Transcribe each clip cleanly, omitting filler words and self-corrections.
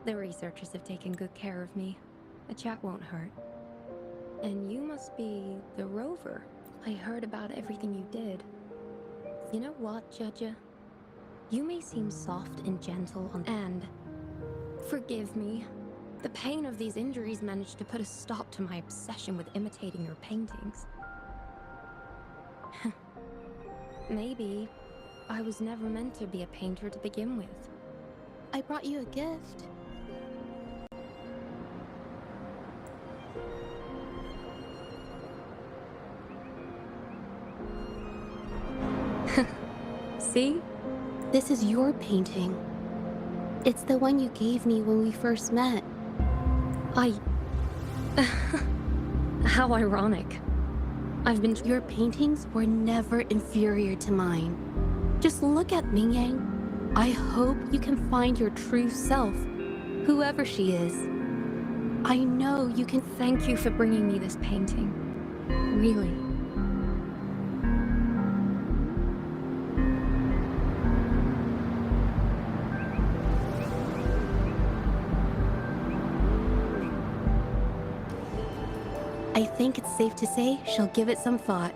The researchers have taken good care of me. A chat won't hurt. And you must be the rover. I heard about everything you did. You know what, Zhezhi? You may seem soft and gentle and forgive me. The pain of these injuries managed to put a stop to my obsession with imitating your paintings. Maybe I was never meant to be a painter to begin with. I brought you a gift. See? This is your painting. It's the one you gave me when we first met. How ironic. Your paintings were never inferior to mine. Just look at Ming Yang. I hope you can find your true self, whoever she is. I know you can. Thank you for bringing me this painting. Really. I think it's safe to say she'll give it some thought.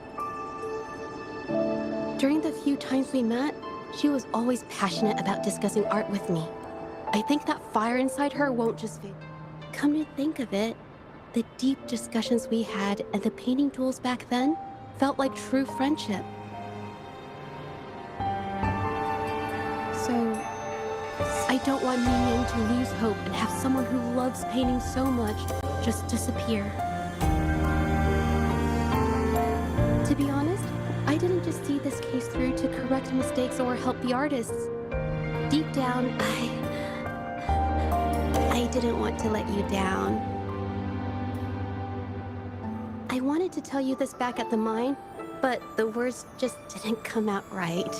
During the few times we met, she was always passionate about discussing art with me. I think that fire inside her won't just fade. Come to think of it, the deep discussions we had and the painting tools back then felt like true friendship. So, I don't want Ming Yang to lose hope and have someone who loves painting so much just disappear. To be honest, I didn't just see this case through to correct mistakes or help the artists. Deep down, I didn't want to let you down. I wanted to tell you this back at the mine, but the words just didn't come out right.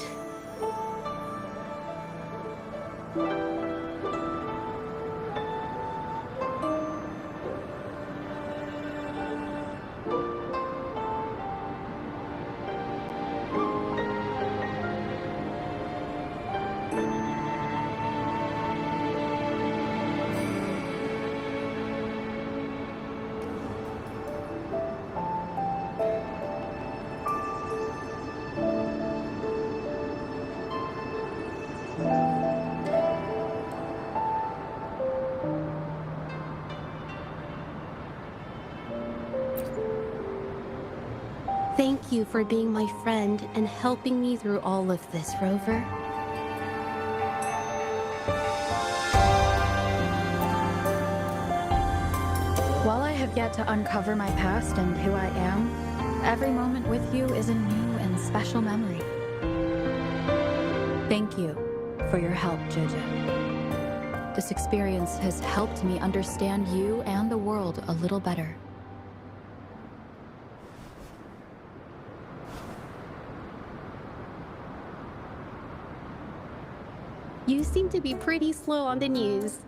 Thank you for being my friend and helping me through all of this, Rover. While I have yet to uncover my past and who I am, every moment with you is a new and special memory. Thank you for your help, Zhezhi. This experience has helped me understand you and the world a little better. You seem to be pretty slow on the news.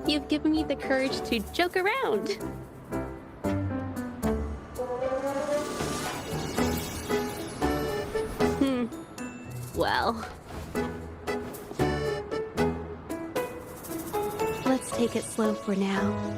You've given me the courage to joke around. Well, let's take it slow for now.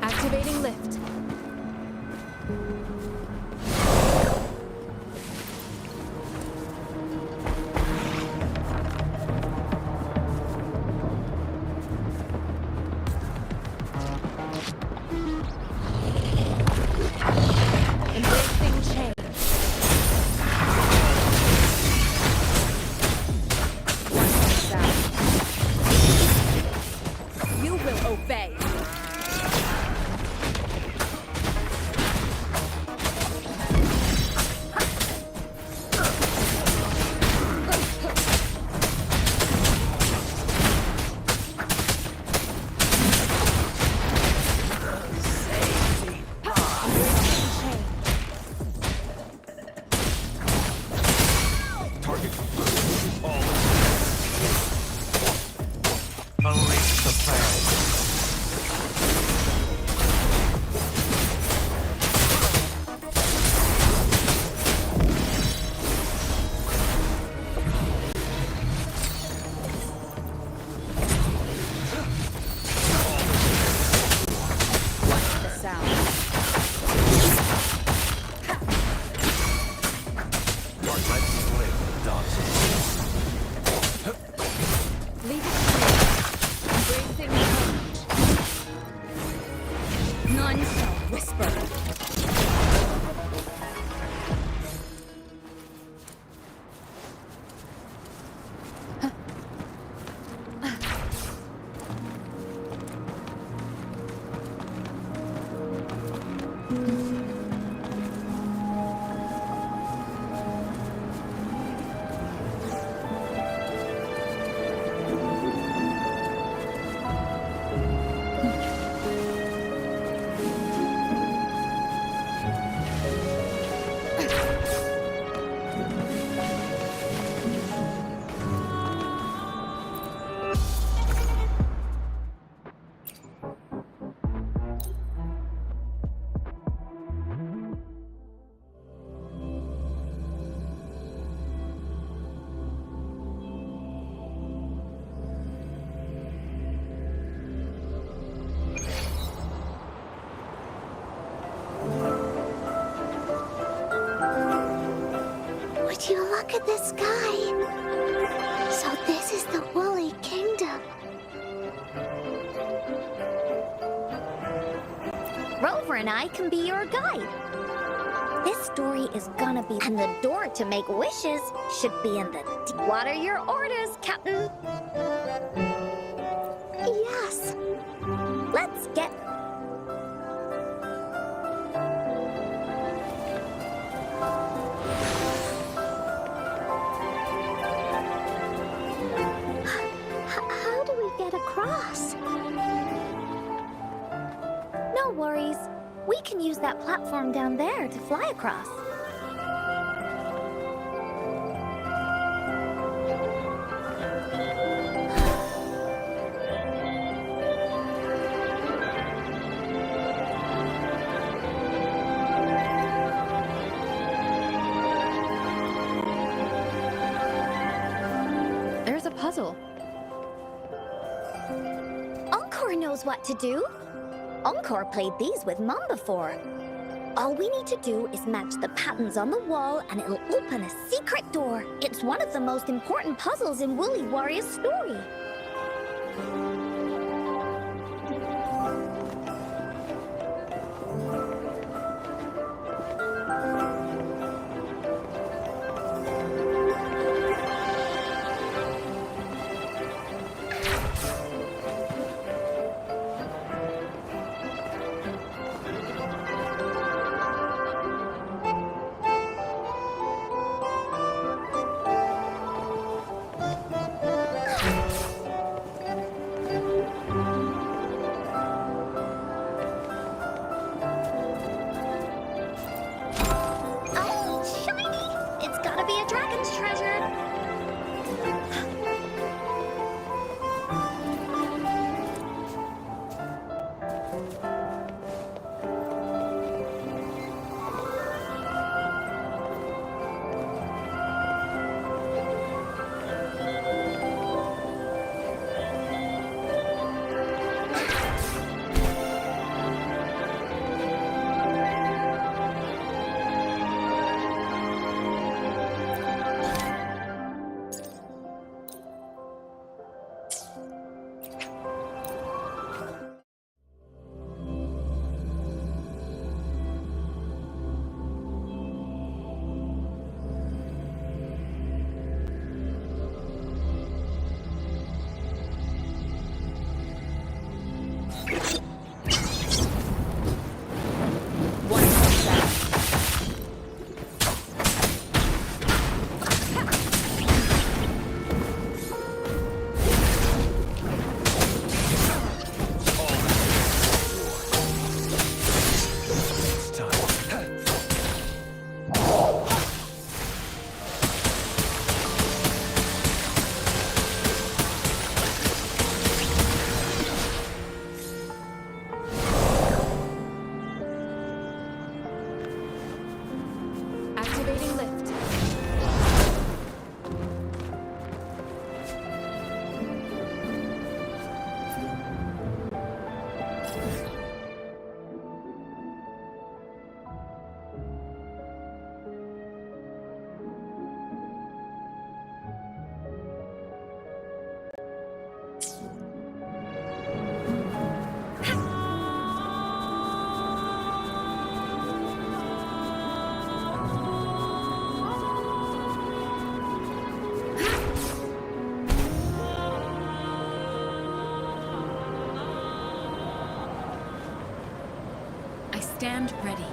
Activating lift. Embracing change. One step down. You will obey. None shall whisper. Would you look at the sky? So this is the Woolly Kingdom. Rover and I can be your guide. This story is gonna be... And the door to make wishes should be in the What are your orders, Captain? Yes. Let's get... How do we get across? No worries. We can use that platform down there to fly across. There's a puzzle. Encore knows what to do. Encore played these with Mom before. All we need to do is match the patterns on the wall and it'll open a secret door. It's one of the most important puzzles in Woolly Warrior's story. Oh, shiny! It's gotta be a dragon's treasure. Activating lift. I stand ready.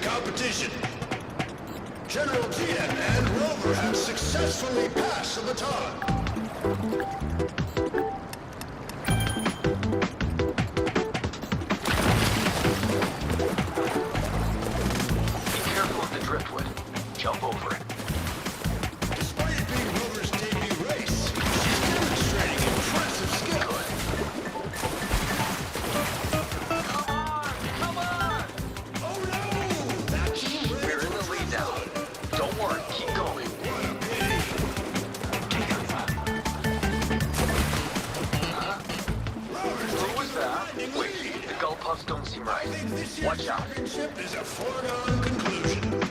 competition. General GM and Rover have successfully passed the baton. Driftwood. Jump over it. Despite it being Rover's debut race, she's demonstrating impressive skill. Come on! Come on! Oh no! That's We're in the lead now. Don't worry, keep going. what a pity. Who was that? Wait, the gull puffs don't seem right. Watch out. Championship is a foregone conclusion.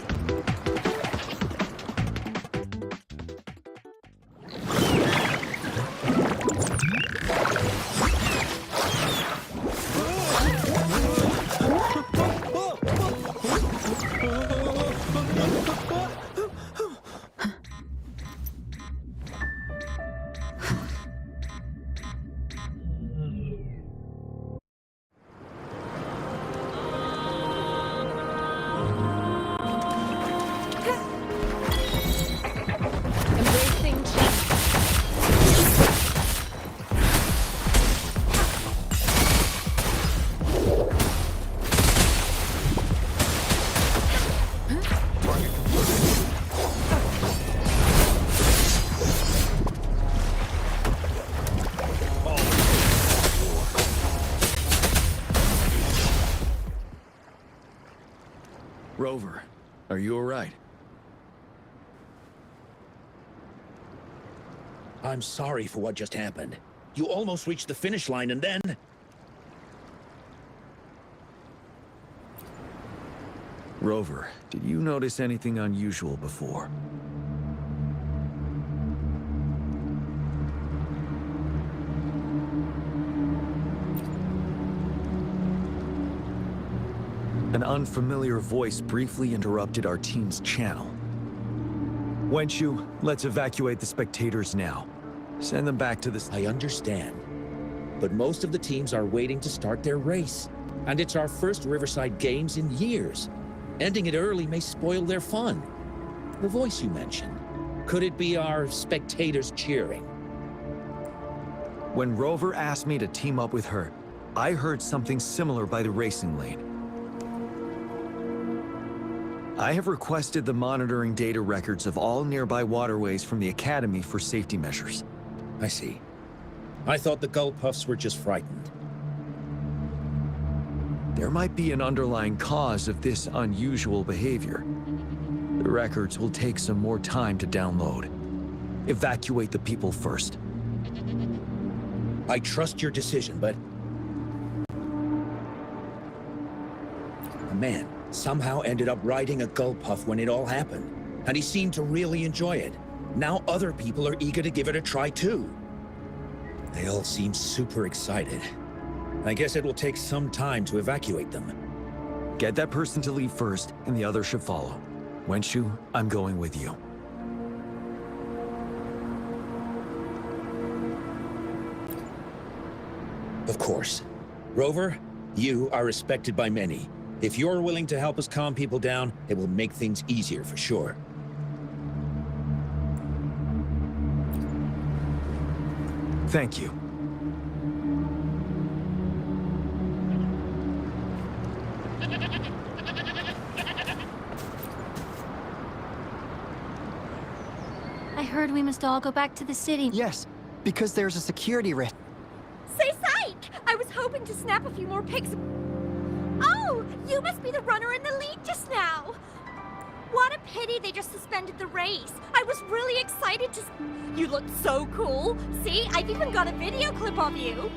Embracing change. Rover, are you all right? I'm sorry for what just happened. You almost reached the finish line and then... Rover, did you notice anything unusual before? An unfamiliar voice briefly interrupted our team's channel. Wenshu, let's evacuate the spectators now. Send them back to the... I understand. But most of the teams are waiting to start their race. And it's our first Riverside Games in years. Ending it early may spoil their fun. The voice you mentioned, could it be our spectators cheering? When Rover asked me to team up with her, I heard something similar by the racing lane. I have requested the monitoring data records of all nearby waterways from the Academy for safety measures. I see. I thought the gull puffs were just frightened. There might be an underlying cause of this unusual behavior. The records will take some more time to download. Evacuate the people first. I trust your decision, but... A man somehow ended up riding a gull puff when it all happened, and he seemed to really enjoy it. Now other people are eager to give it a try too. They all seem super excited. I guess it will take some time to evacuate them. Get that person to leave first, and the others should follow. Wenshu, I'm going with you. Of course. Rover, you are respected by many. If you're willing to help us calm people down, it will make things easier for sure. Thank you. I heard we must all go back to the city. Yes, because there's a security risk. Say psych! I was hoping to snap a few more pics. Oh, you must be the runner in the lead just now. What a pity they just suspended the race. I was really excited to... You looked so cool. See, I've even got a video clip of you.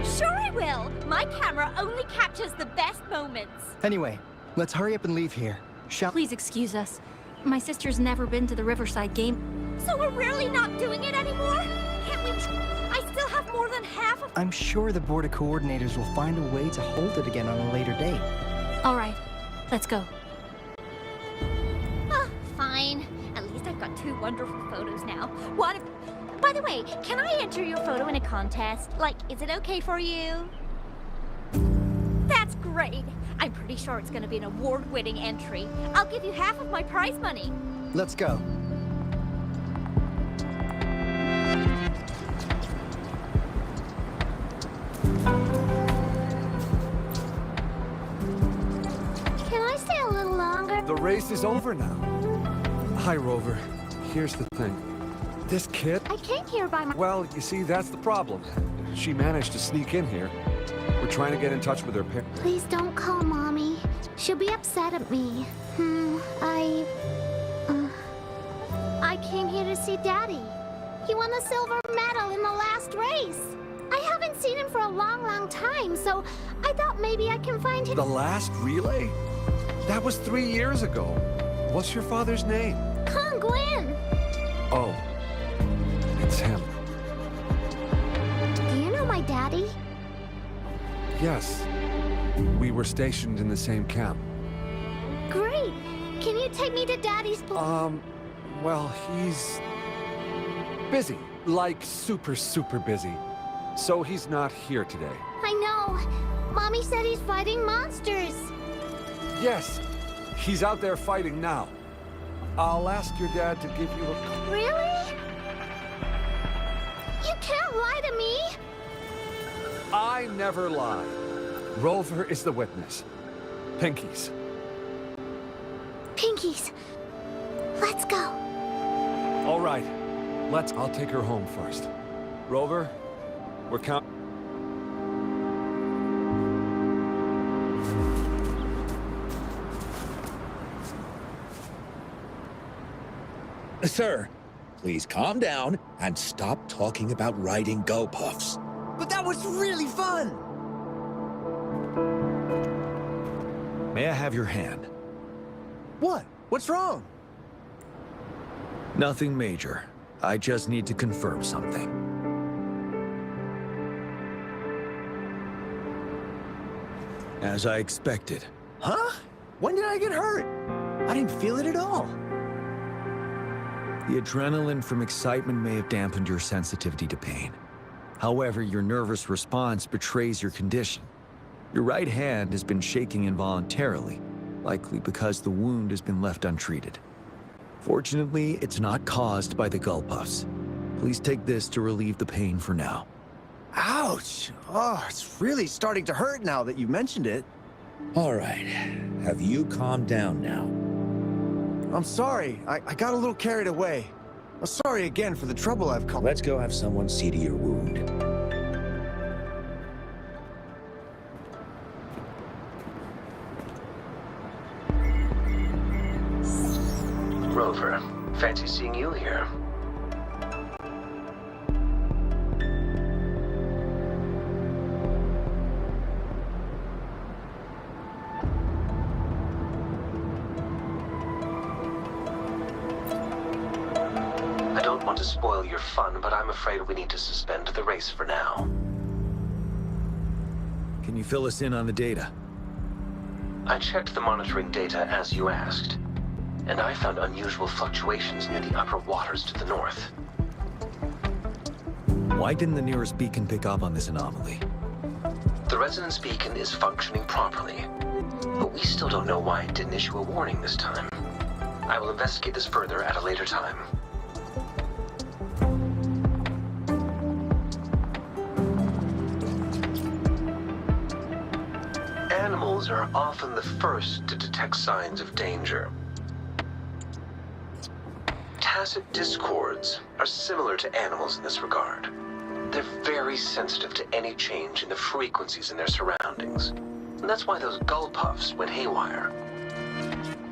Sure I will. My camera only captures the best moments. Anyway, let's hurry up and leave here. Shall... Please excuse us. My sister's never been to the Riverside game. So we're really not doing it anymore? Can't we... I still have more than half of... I'm sure the board of coordinators will find a way to hold it again on a later date. All right, let's go. Oh, fine. At least I've got 2 wonderful photos now. What if... By the way, can I enter your photo in a contest? Like, is it okay for you? Great. I'm pretty sure it's gonna be an award-winning entry. I'll give you half of my prize money. Let's go. Can I stay a little longer? The race is over now. Hi, Rover. Here's the thing. This kid... I came here by my... Well, you see, that's the problem. She managed to sneak in here. We're trying to get in touch with her parents. Please don't call Mommy. She'll be upset at me. I came here to see Daddy. He won the silver medal in the last race. I haven't seen him for a long, long time, so I thought maybe I can find him. The last relay? That was 3 years ago. What's your father's name? Gwen! Oh, it's him. Do you know my daddy? Yes. We were stationed in the same camp. Great! Can you take me to Daddy's place? Well, he's... busy. Like, super, super busy. So he's not here today. I know. Mommy said he's fighting monsters. Yes, he's out there fighting now. I'll ask your dad to give you a... Really? You can't lie to me! I never lie. Rover is the witness. Pinkies. Pinkies. Let's go. All right. I'll take her home first. Rover, we're count... Sir, please calm down and stop talking about riding gull puffs. But that was really fun! May I have your hand? What? What's wrong? Nothing major. I just need to confirm something. As I expected. Huh? When did I get hurt? I didn't feel it at all. The adrenaline from excitement may have dampened your sensitivity to pain. However, your nervous response betrays your condition. Your right hand has been shaking involuntarily, likely because the wound has been left untreated. Fortunately, it's not caused by the gull puffs. Please take this to relieve the pain for now. Ouch! Oh, it's really starting to hurt now that you mentioned it. All right. Have you calmed down now? I'm sorry. I got a little carried away. I'm sorry again for the trouble I've caused. Let's go have someone see to your wound. Rover, fancy seeing you here. I don't want to spoil your fun, but I'm afraid we need to suspend the race for now. Can you fill us in on the data? I checked the monitoring data as you asked, and I found unusual fluctuations near the upper waters to the north. Why didn't the nearest beacon pick up on this anomaly? The resonance beacon is functioning properly, but we still don't know why it didn't issue a warning this time. I will investigate this further at a later time. Animals are often the first to detect signs of danger. Tacit discords are similar to animals in this regard. They're very sensitive to any change in the frequencies in their surroundings. And that's why those gull puffs went haywire.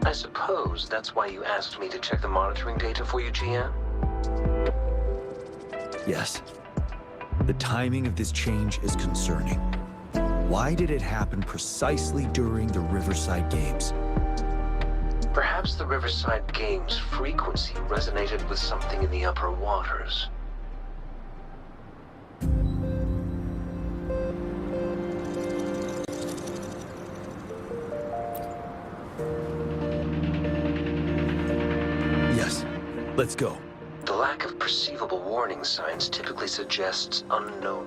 I suppose that's why you asked me to check the monitoring data for you, GM? Yes. The timing of this change is concerning. Why did it happen precisely during the Riverside Games? Perhaps the Riverside Games' frequency resonated with something in the upper waters. Yes. Let's go. The lack of perceivable warning signs typically suggests unknown.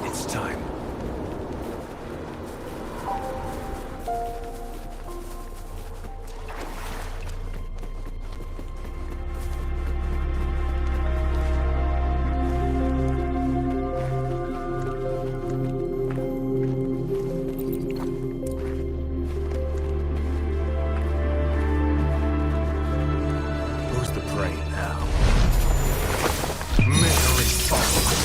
It's time. Who's the prey now? Misery follows.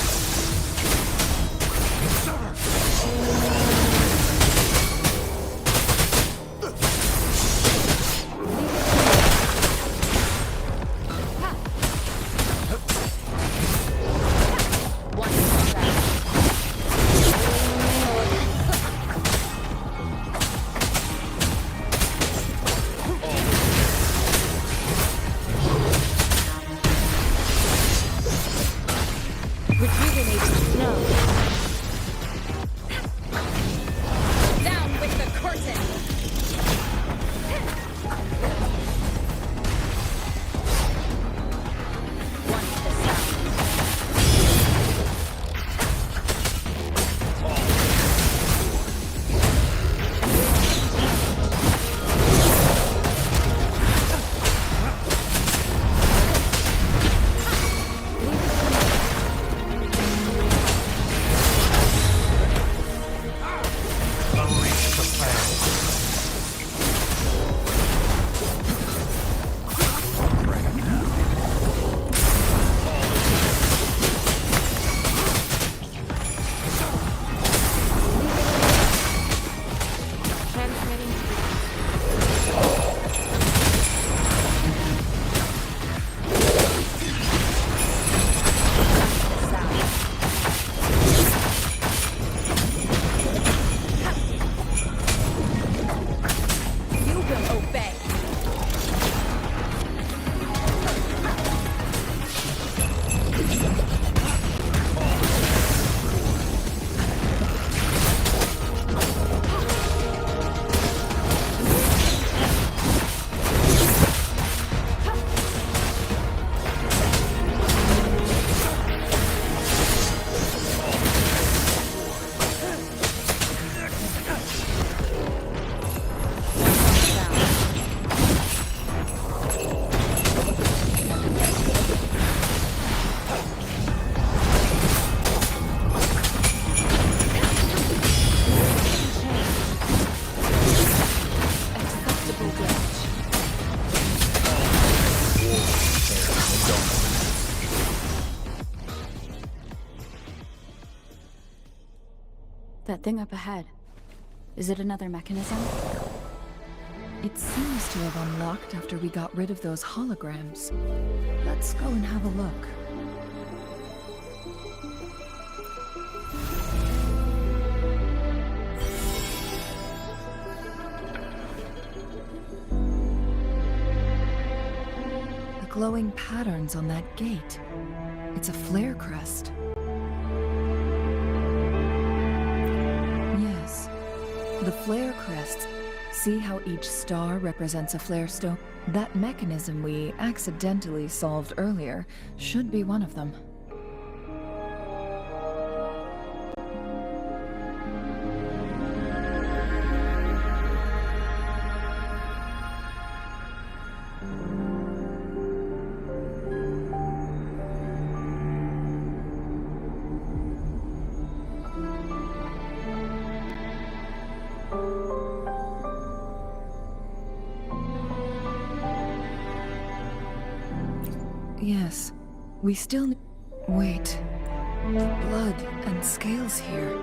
That thing up ahead. Is it another mechanism? It seems to have unlocked after we got rid of those holograms. Let's go and have a look. The glowing patterns on that gate. It's a flare crest. Yes, the flare crests. See how each star represents a flare stone? That mechanism we accidentally solved earlier should be one of them. Yes. We still... Wait. Blood and scales here.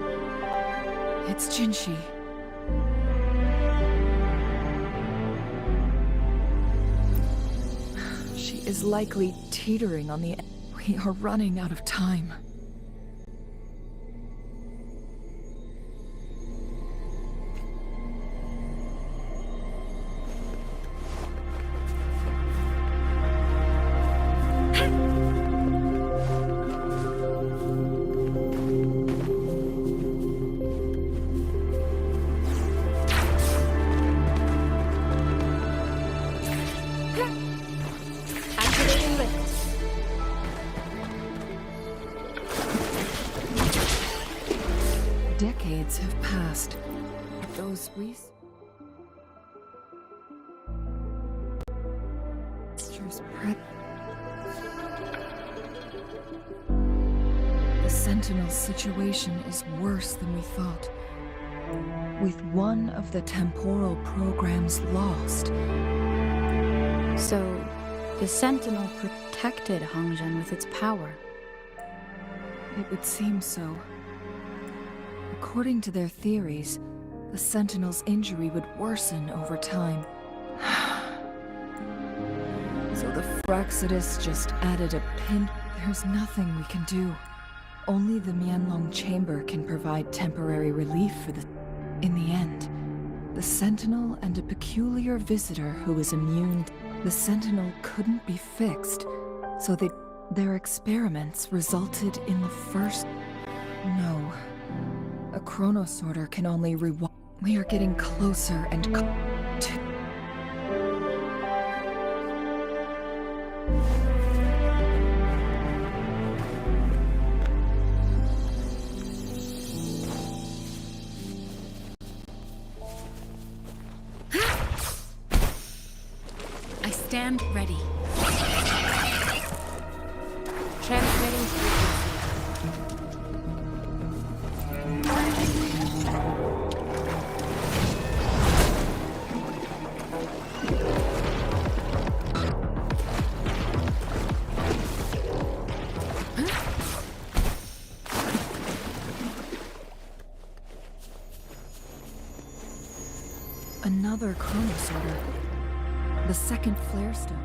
It's Zhezhi. She is likely teetering on the... We are running out of time. Decades have passed. Those researchers The Sentinel situation is worse than we thought. With one of the temporal programs lost. So, the Sentinel protected Hongzhen with its power. It would seem so. According to their theories, the Sentinel's injury would worsen over time. So the Fraxidus just added a pin. There's nothing we can do. Only the Mianlong Chamber can provide temporary relief for the... In the end, the Sentinel and a peculiar visitor who is immune... The Sentinel couldn't be fixed, so their experiments resulted in the first... No. A chronosorter can only rewind. We are getting closer and to... I stand ready. Transmitting frequency. Another chronosorter. The second flare stone.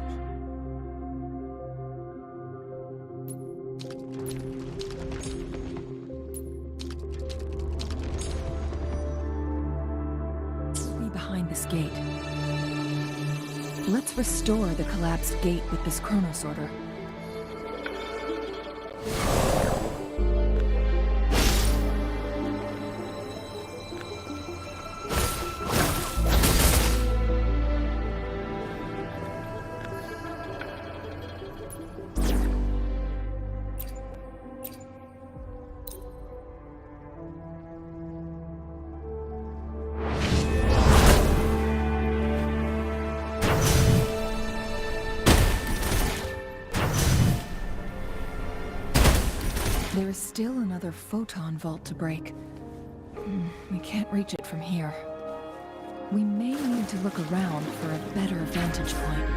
Be behind this gate. Let's restore the collapsed gate with this chronosorter. There is still another photon vault to break. We can't reach it from here. We may need to look around for a better vantage point.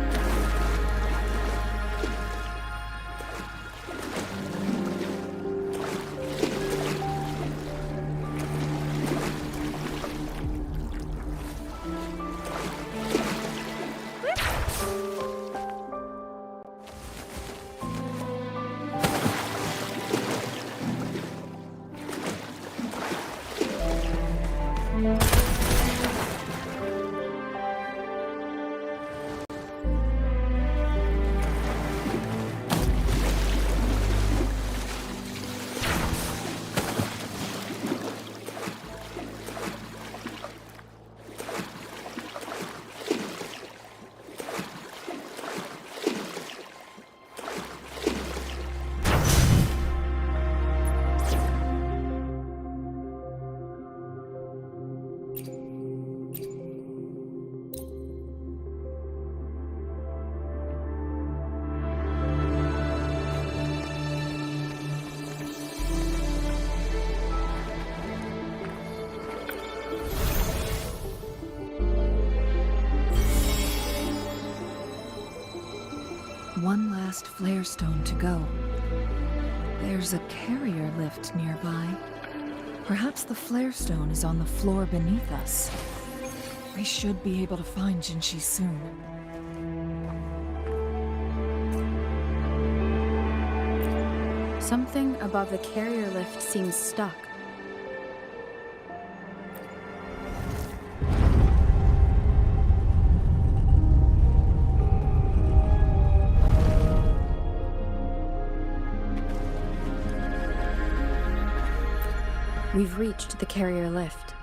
One last flare stone to go. There's a carrier lift nearby. Perhaps the flare stone is on the floor beneath us. We should be able to find Zhezhi soon. Something above the carrier lift seems stuck. We've reached the carrier lift.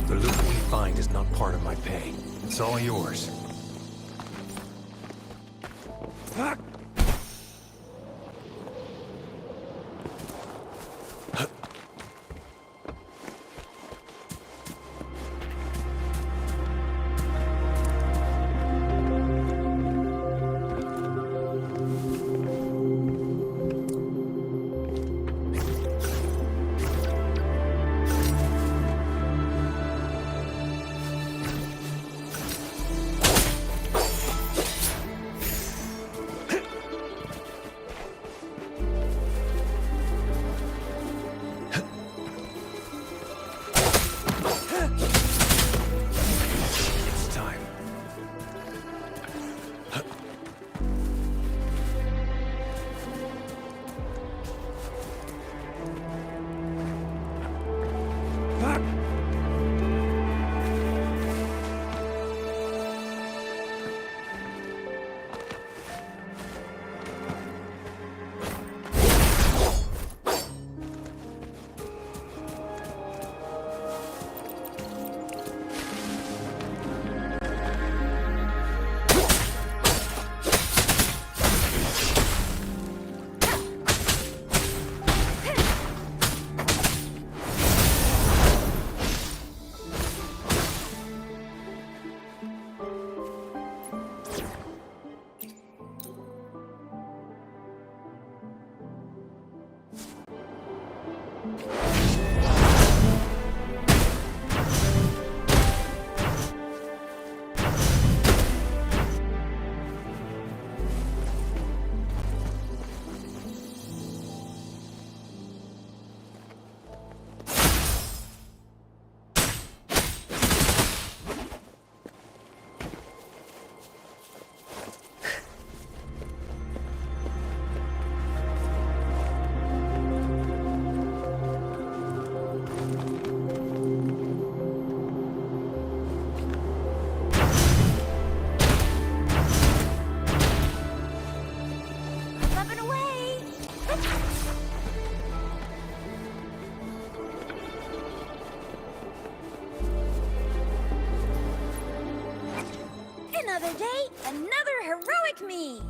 The loot we find is not part of my pay. It's all yours. Another day, another heroic me!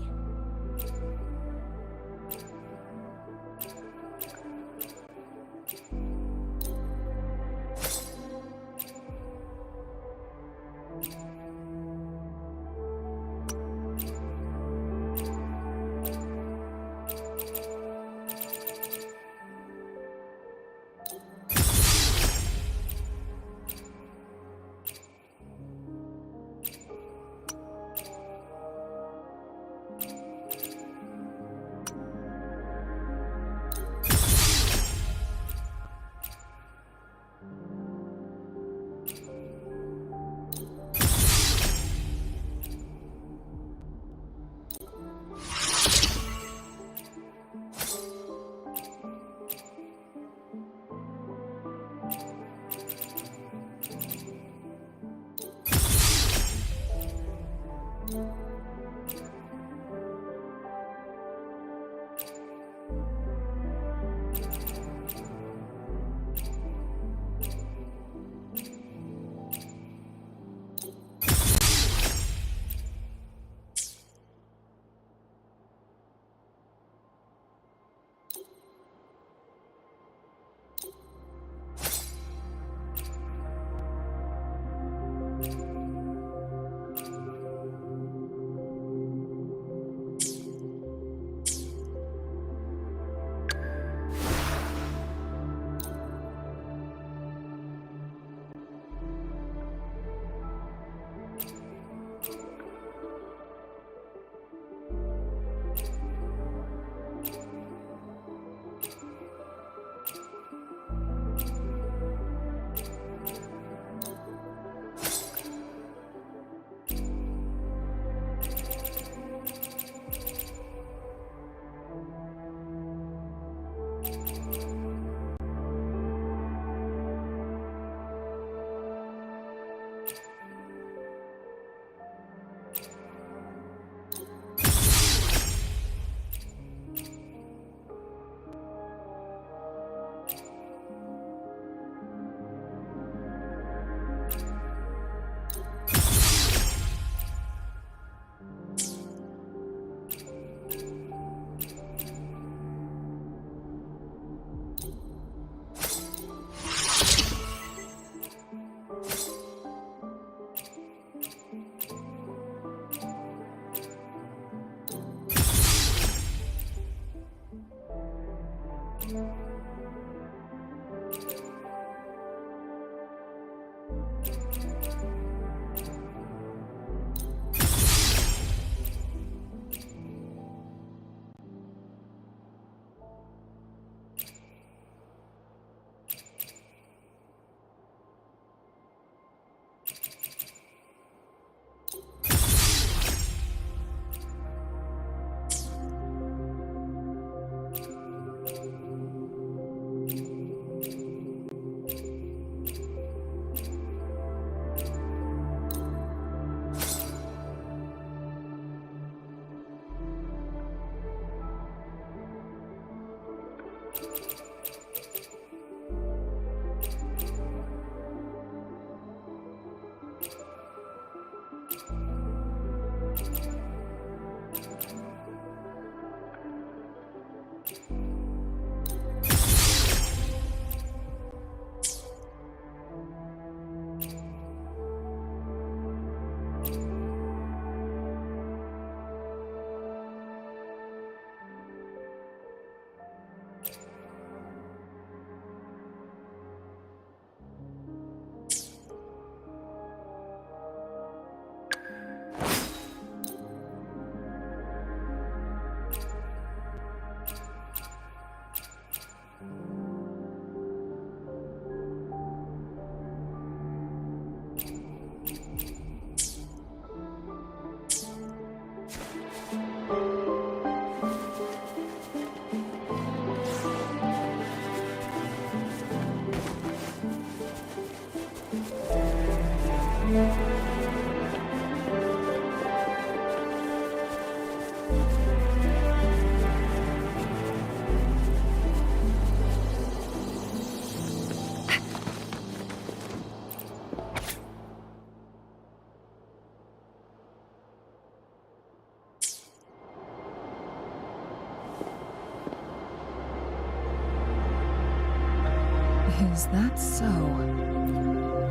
Is that so?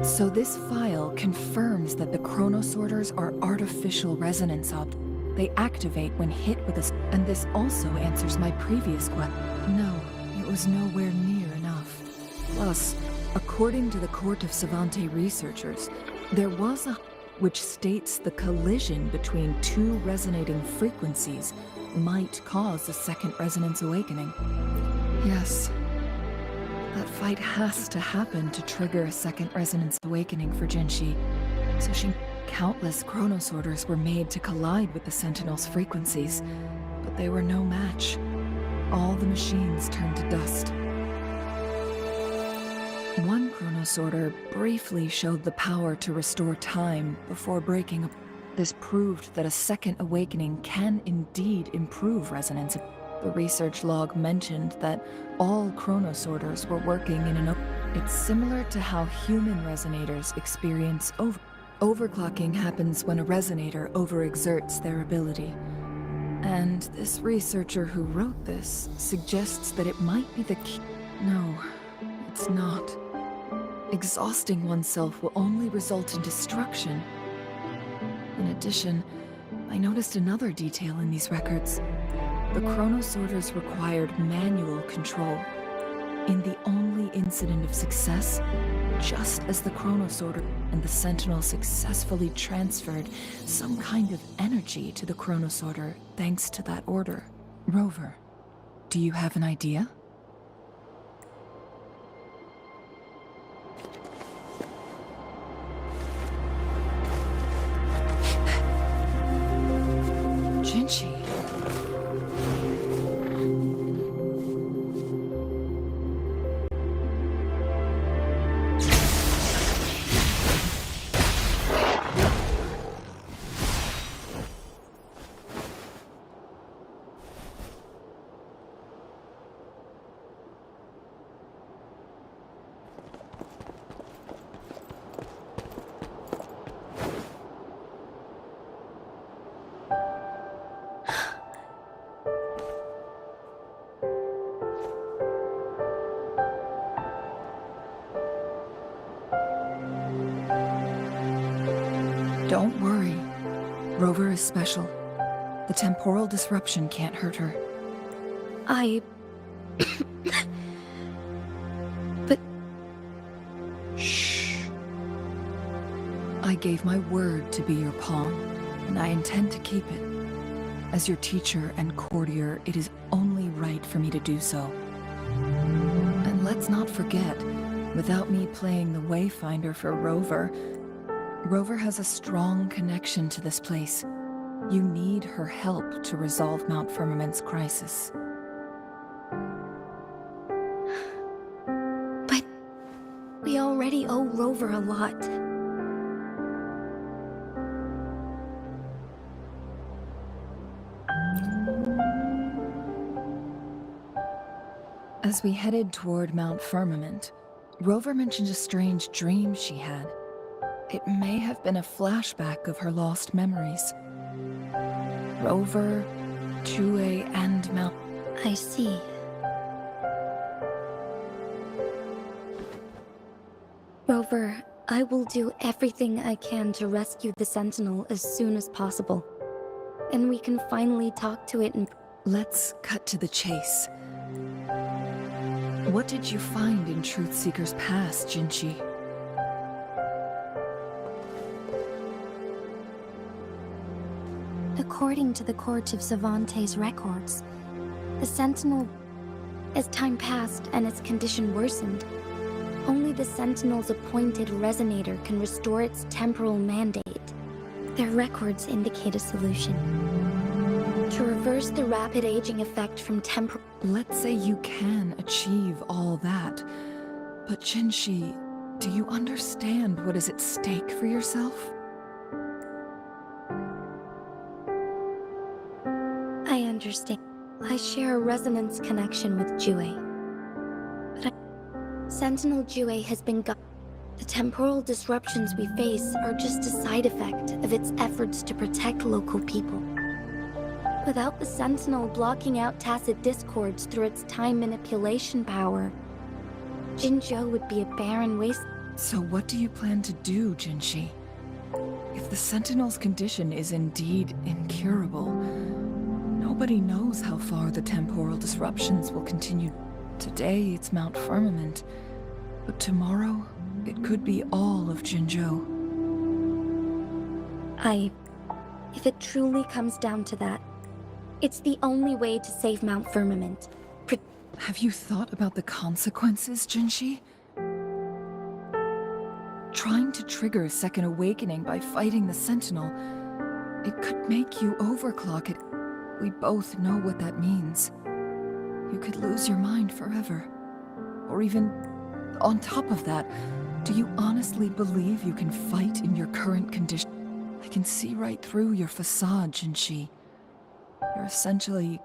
So this file confirms that the chronosorters are artificial resonance objects. They activate when hit with a... And this also answers my previous question. No, it was nowhere near enough. Plus, according to the Court of Savante researchers, there was a... which states the collision between two resonating frequencies might cause a second resonance awakening. Yes. That fight has to happen to trigger a second resonance awakening for Zhezhi. So countless chronosorters were made to collide with the Sentinel's frequencies, but they were no match. All the machines turned to dust. One chronosorter briefly showed the power to restore time before breaking up. This proved that a second awakening can indeed improve resonance. The research log mentioned that all chronosorters were working in an... It's similar to how human resonators experience overclocking happens when a resonator overexerts their ability. And this researcher who wrote this suggests that it might be the key. No, it's not. Exhausting oneself will only result in destruction. In addition, I noticed another detail in these records. The chronosorters required manual control. In the only incident of success, just as the chronosorter and the Sentinel successfully transferred some kind of energy to the chronosorter thanks to that order. Rover, do you have an idea? Zhezhi. Don't worry. Rover is special. The temporal disruption can't hurt her. But... Shh. I gave my word to be your pawn, and I intend to keep it. As your teacher and courtier, it is only right for me to do so. And let's not forget, without me playing the Wayfinder for Rover, Rover has a strong connection to this place. You need her help to resolve Mount Firmament's crisis. But we already owe Rover a lot. As we headed toward Mount Firmament, Rover mentioned a strange dream she had. It may have been a flashback of her lost memories. Rover, Jue, and Mount... I see. Rover, I will do everything I can to rescue the Sentinel as soon as possible. And we can finally talk to it and... Let's cut to the chase. What did you find in Truthseeker's past, Zhezhi? According to the Court of Savante's records, the Sentinel, as time passed and its condition worsened, only the Sentinel's appointed resonator can restore its temporal mandate. Their records indicate a solution. To reverse the rapid aging effect from temporal... Let's say you can achieve all that. But Zhezhi, do you understand what is at stake for yourself? I understand. I share a resonance connection with Jue. But Sentinel Jue has been The temporal disruptions we face are just a side effect of its efforts to protect local people. Without the Sentinel blocking out tacit discords through its time manipulation power, Jinzhou would be a barren waste. So what do you plan to do, Zhezhi? If the Sentinel's condition is indeed incurable, nobody knows how far the temporal disruptions will continue. Today it's Mount Firmament, but tomorrow it could be all of Jinzhou. If it truly comes down to that, it's the only way to save Mount Firmament. Have you thought about the consequences, Zhezhi? Trying to trigger a second awakening by fighting the Sentinel, it could make you overclock it. We both know what that means. You could lose your mind forever. Or even, on top of that, do you honestly believe you can fight in your current condition? I can see right through your facade, Zhezhi. You're essentially...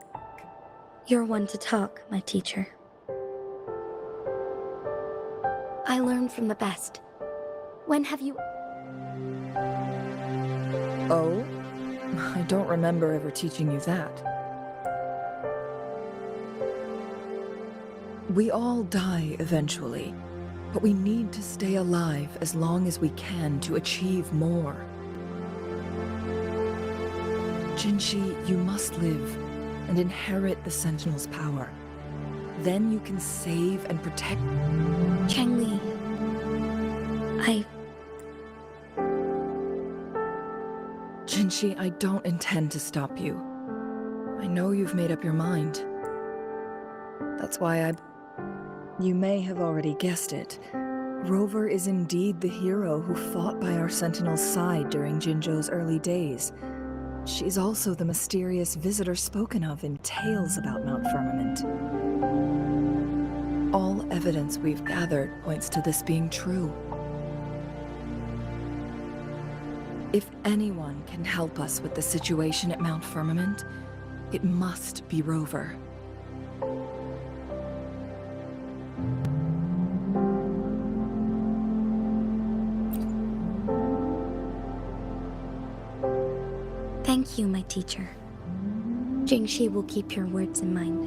You're one to talk, my teacher. I learned from the best. When have you... Oh? I don't remember ever teaching you that. We all die eventually, but we need to stay alive as long as we can to achieve more. Zhezhi, you must live and inherit the Sentinel's power. Then you can save and protect... Chengli... Zhezhi, I don't intend to stop you. I know you've made up your mind. That's why You may have already guessed it. Rover is indeed the hero who fought by our Sentinel's side during Jinzhou's early days. She's also the mysterious visitor spoken of in tales about Mount Firmament. All evidence we've gathered points to this being true. If anyone can help us with the situation at Mount Firmament, it must be Rover. Thank you, my teacher. Zhezhi will keep your words in mind.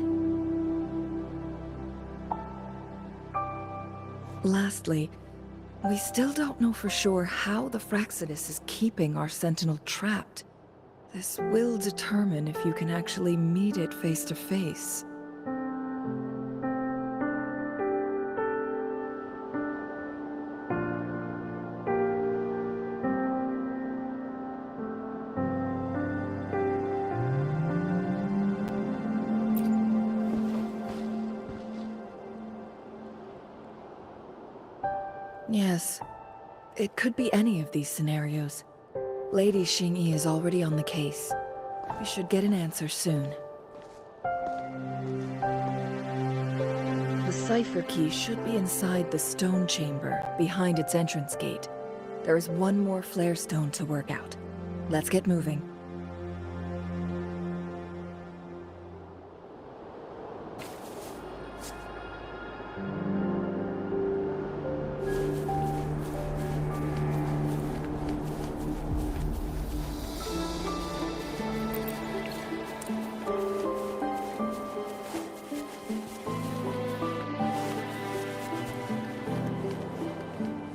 Lastly, we still don't know for sure how the Fraxidus is keeping our Sentinel trapped. This will determine if you can actually meet it face to face. Yes, it could be any of these scenarios. Lady Xingyi is already on the case. We should get an answer soon. The cipher key should be inside the stone chamber, behind its entrance gate. There is one more flare stone to work out. Let's get moving.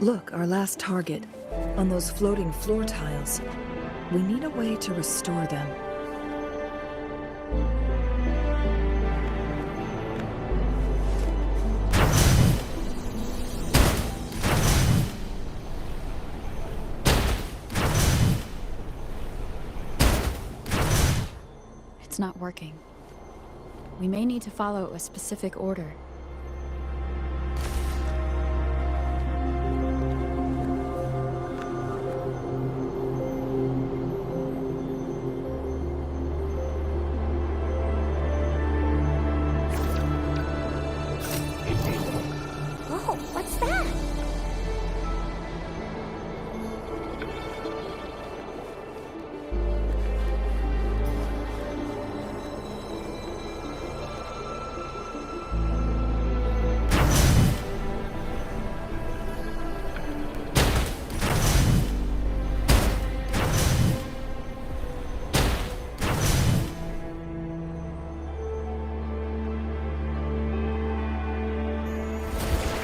Look, our last target. On those floating floor tiles. We need a way to restore them. It's not working. We may need to follow a specific order. Oh, what's that?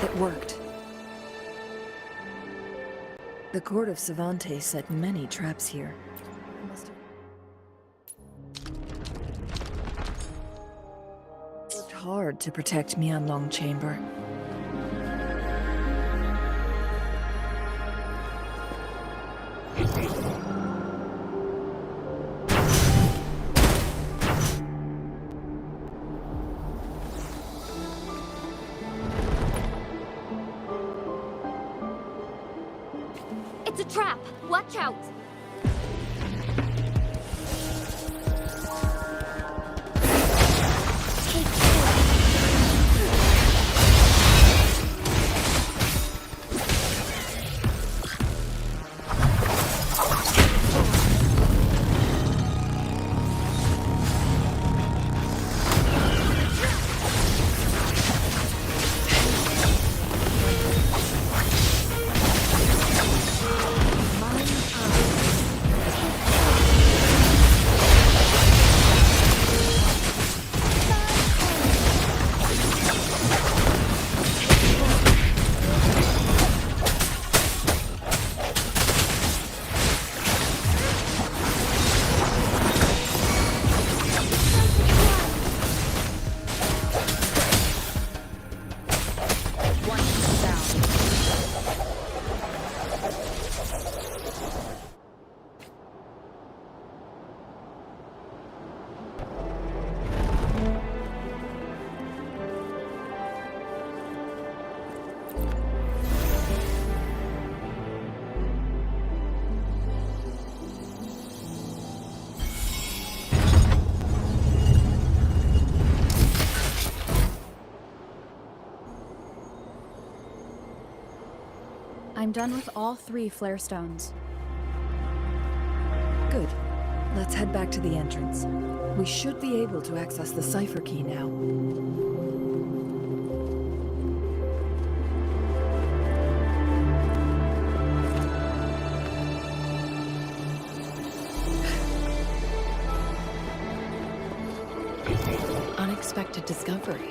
It worked. The court of Savante set many traps here. I must have worked hard to protect Mianlong Chamber. It's a trap! Watch out! I'm done with all 3 flare stones. Good. Let's head back to the entrance. We should be able to access the cipher key now. Unexpected discovery.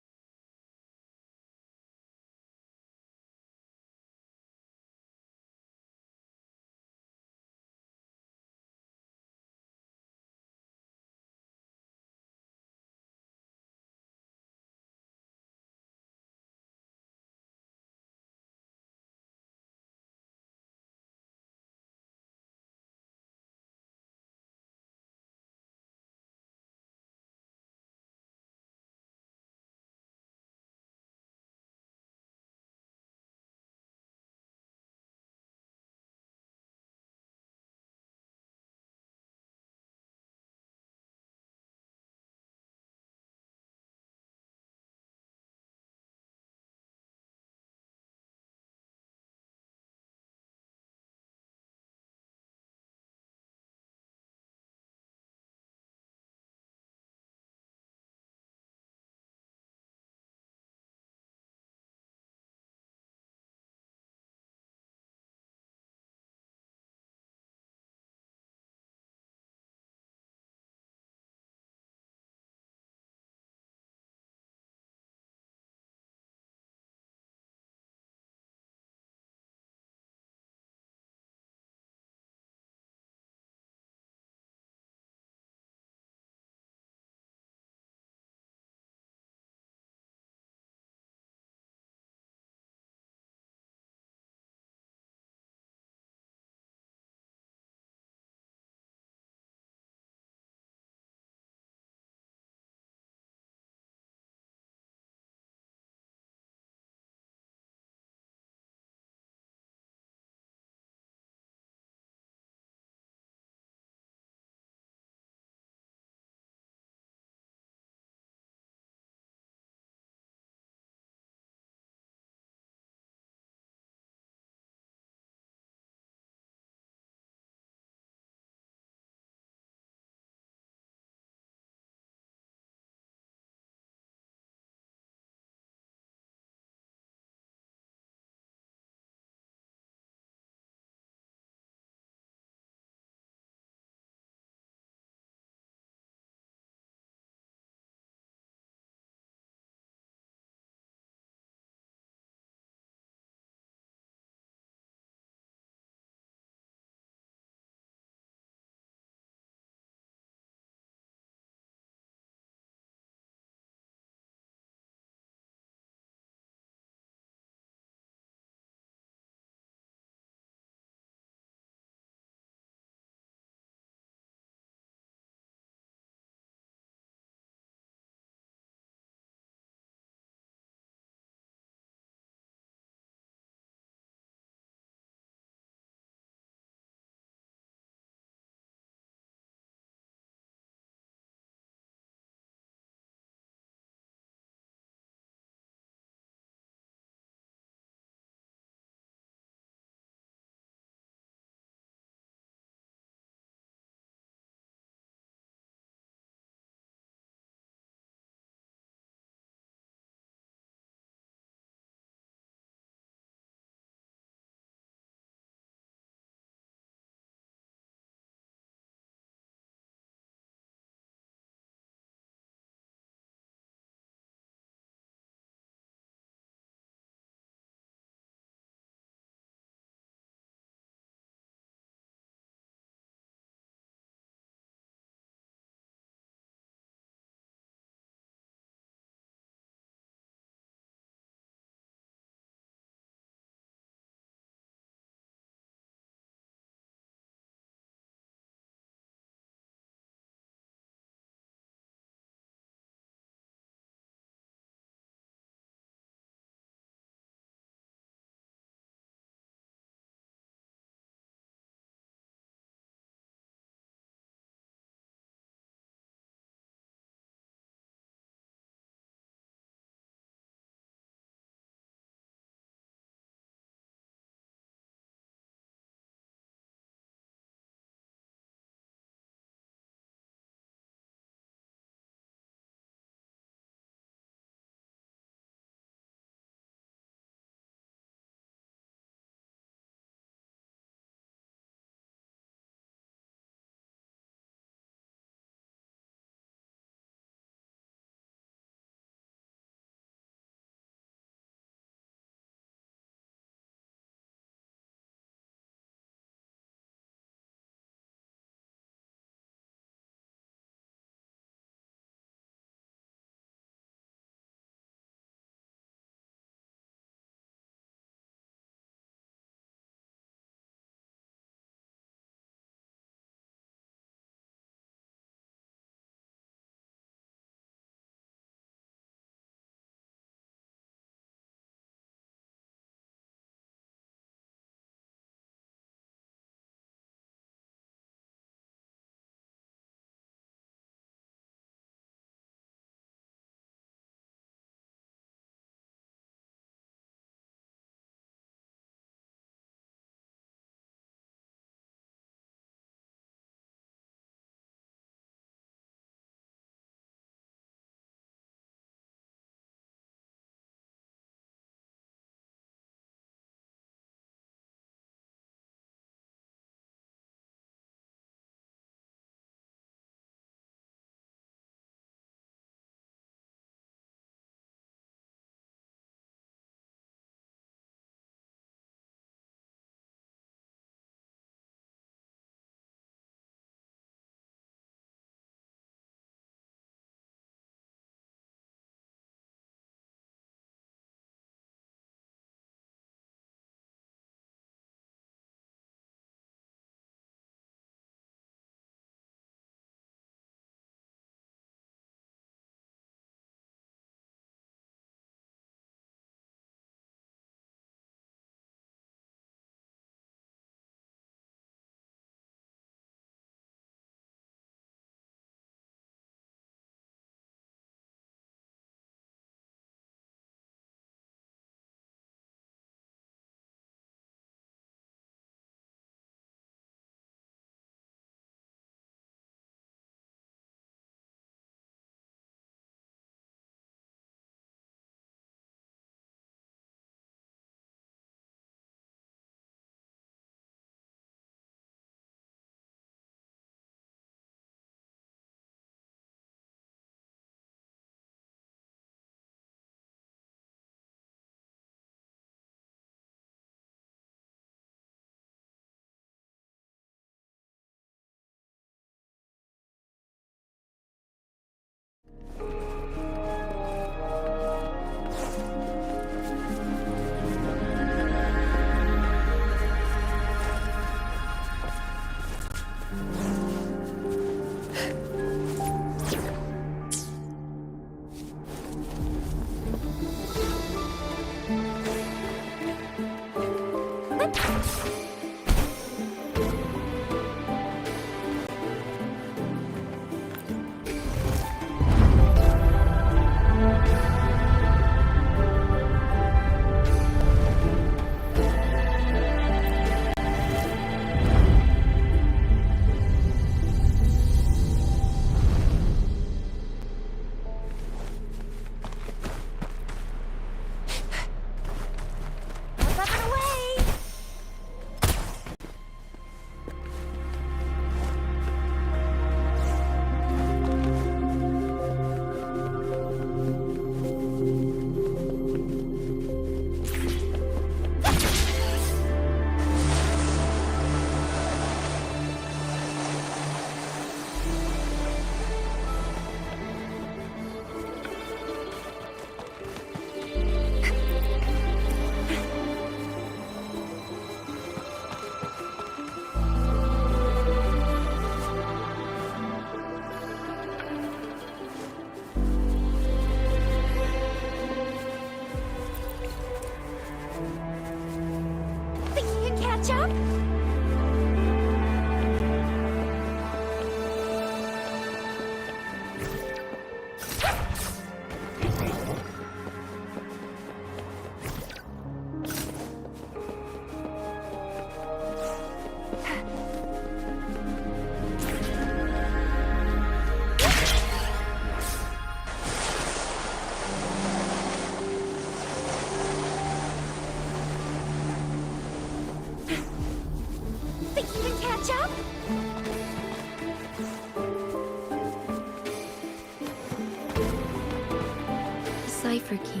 Cipher key.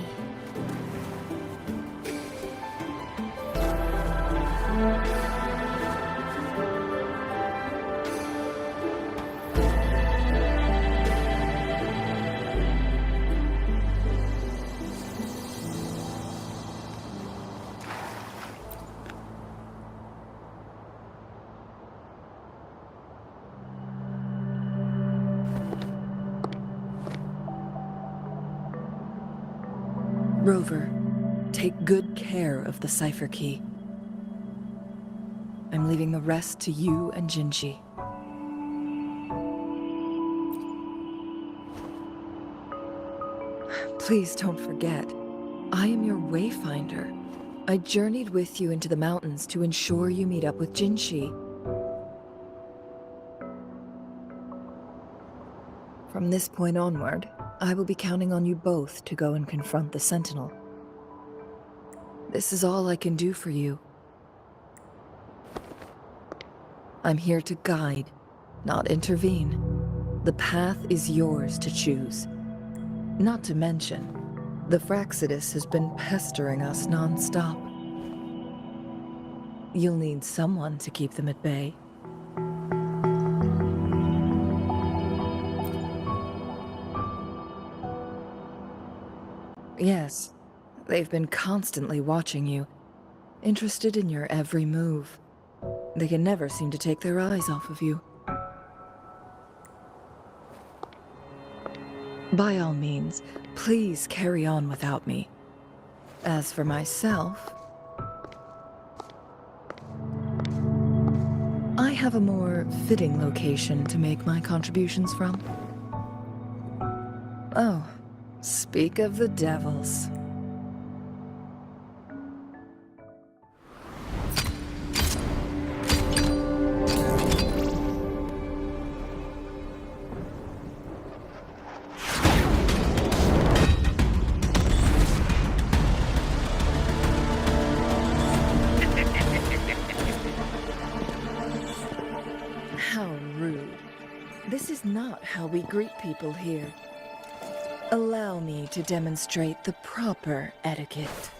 Rover, take good care of the cipher key. I'm leaving the rest to you and Zhezhi. Please don't forget, I am your wayfinder. I journeyed with you into the mountains to ensure you meet up with Zhezhi. From this point onward, I will be counting on you both to go and confront the Sentinel. This is all I can do for you. I'm here to guide, not intervene. The path is yours to choose. Not to mention, the Fraccidus has been pestering us non-stop. You'll need someone to keep them at bay. Yes, they've been constantly watching you, interested in your every move. They can never seem to take their eyes off of you. By all means, please carry on without me. As for myself, I have a more fitting location to make my contributions from. Oh, speak of the devils. How rude. This is not how we greet people here. Allow me to demonstrate the proper etiquette.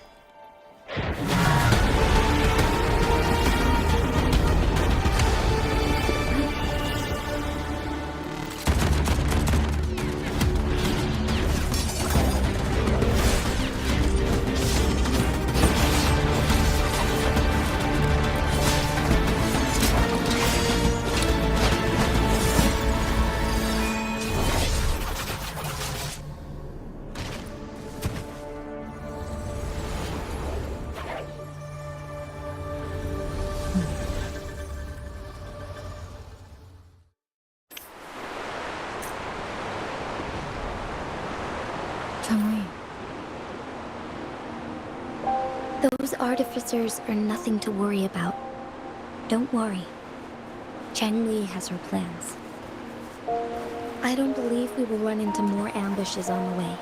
Changli. Those artificers are nothing to worry about. Don't worry. Changli has her plans. I don't believe we will run into more ambushes on the way.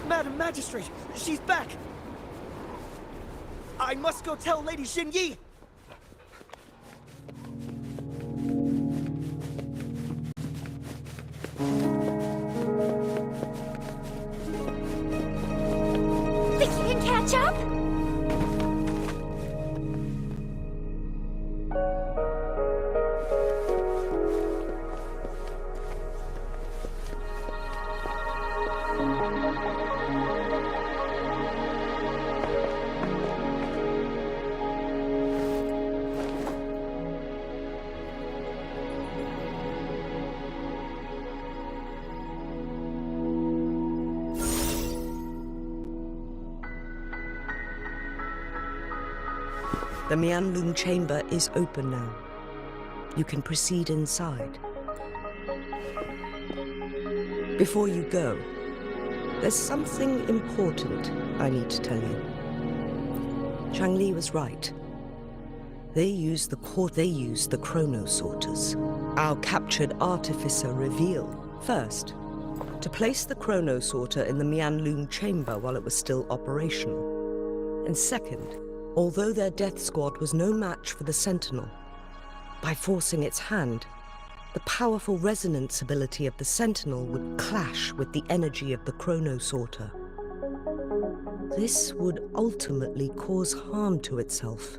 Madam Magistrate, she's back! I must go tell Lady Zhezhi! Think you can catch up? The Mianlun chamber is open now. You can proceed inside. Before you go, there's something important I need to tell you. Changli was right. They used the chronosorters. Our captured artificer reveal, first, to place the chronosorter in the Mianlun chamber while it was still operational. And second, although their death squad was no match for the Sentinel, by forcing its hand, the powerful resonance ability of the Sentinel would clash with the energy of the chronosorter. This would ultimately cause harm to itself.